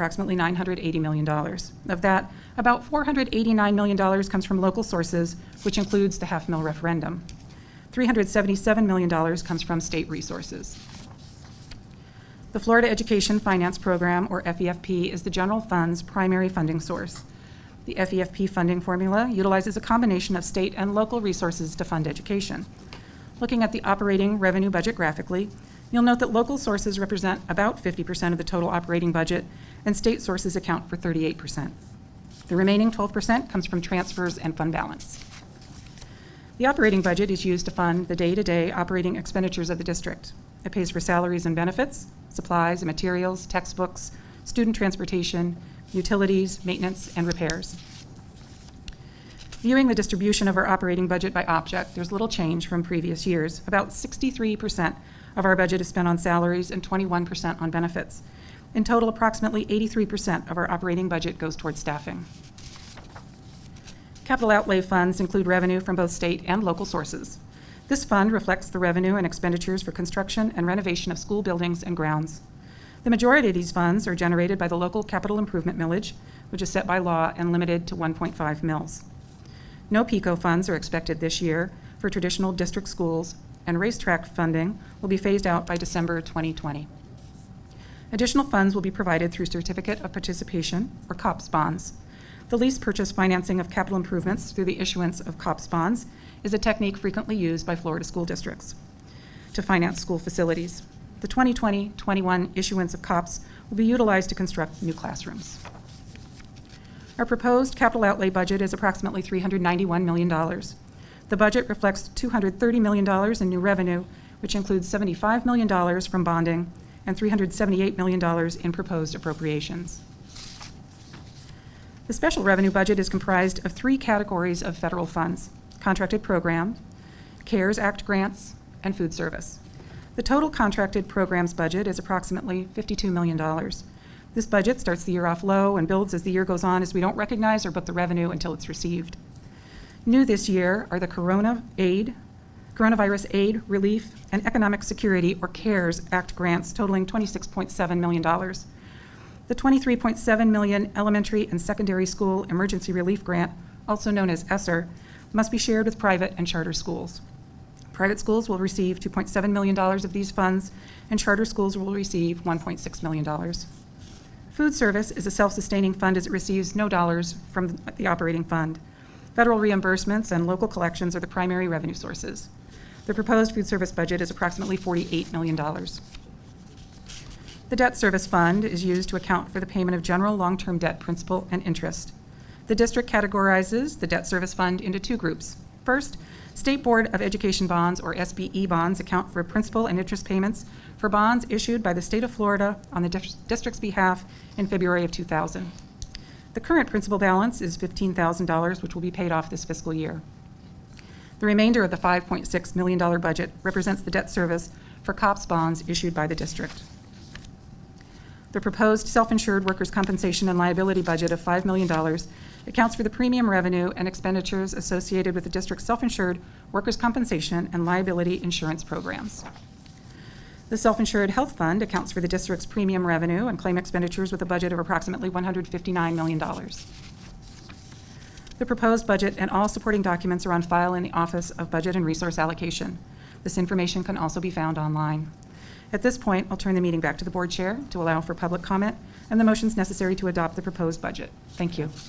approximately $980 million. Of that, about $489 million comes from local sources, which includes the half-mil referendum. $377 million comes from state resources. The Florida Education Finance Program, or FEFP, is the general fund's primary funding source. The FEFP funding formula utilizes a combination of state and local resources to fund education. Looking at the operating revenue budget graphically, you'll note that local sources represent about 50% of the total operating budget, and state sources account for 38%. The remaining 12% comes from transfers and fund balance. The operating budget is used to fund the day-to-day operating expenditures of the district. It pays for salaries and benefits, supplies and materials, textbooks, student transportation, utilities, maintenance, and repairs. Viewing the distribution of our operating budget by object, there's little change from previous years. About 63% of our budget is spent on salaries and 21% on benefits. In total, approximately 83% of our operating budget goes towards staffing. Capital outlay funds include revenue from both state and local sources. This fund reflects the revenue and expenditures for construction and renovation of school buildings and grounds. The majority of these funds are generated by the local capital improvement millage, which is set by law and limited to 1.5 mils. No PICO funds are expected this year for traditional district schools, and racetrack funding will be phased out by December 2020. Additional funds will be provided through Certificate of Participation, or COPS bonds. The lease purchase financing of capital improvements through the issuance of COPS bonds is a technique frequently used by Florida school districts to finance school facilities. The 2020-21 issuance of COPS will be utilized to construct new classrooms. Our proposed capital outlay budget is approximately $391 million. The budget reflects $230 million in new revenue, which includes $75 million from bonding and $378 million in proposed appropriations. The special revenue budget is comprised of three categories of federal funds: contracted program, CARES Act grants, and food service. The total contracted programs budget is approximately $52 million. This budget starts the year off low and builds as the year goes on, as we don't recognize or book the revenue until it's received. New this year are the Coronavirus Aid, Relief, and Economic Security, or CARES Act grants totaling $26.7 million. The $23.7 million Elementary and Secondary School Emergency Relief Grant, also known as ESSER, must be shared with private and charter schools. Private schools will receive $2.7 million of these funds, and charter schools will receive $1.6 million. Food service is a self-sustaining fund as it receives no dollars from the operating fund. Federal reimbursements and local collections are the primary revenue sources. The proposed food service budget is approximately $48 million. The debt service fund is used to account for the payment of general long-term debt principal and interest. The district categorizes the debt service fund into two groups. First, State Board of Education bonds, or SBE bonds, account for principal and interest payments for bonds issued by the state of Florida on the district's behalf in February of 2000. The current principal balance is $15,000, which will be paid off this fiscal year. The remainder of the $5.6 million budget represents the debt service for COPS bonds issued by the district. The proposed self-insured workers' compensation and liability budget of $5 million accounts for the premium revenue and expenditures associated with the district's self-insured workers' compensation and liability insurance programs. The self-insured health fund accounts for the district's premium revenue and claim expenditures with a budget of approximately $159 million. The proposed budget and all supporting documents are on file in the Office of Budget and Resource Allocation. This information can also be found online. At this point, I'll turn the meeting back to the board chair to allow for public comment and the motions necessary to adopt the proposed budget. Thank you.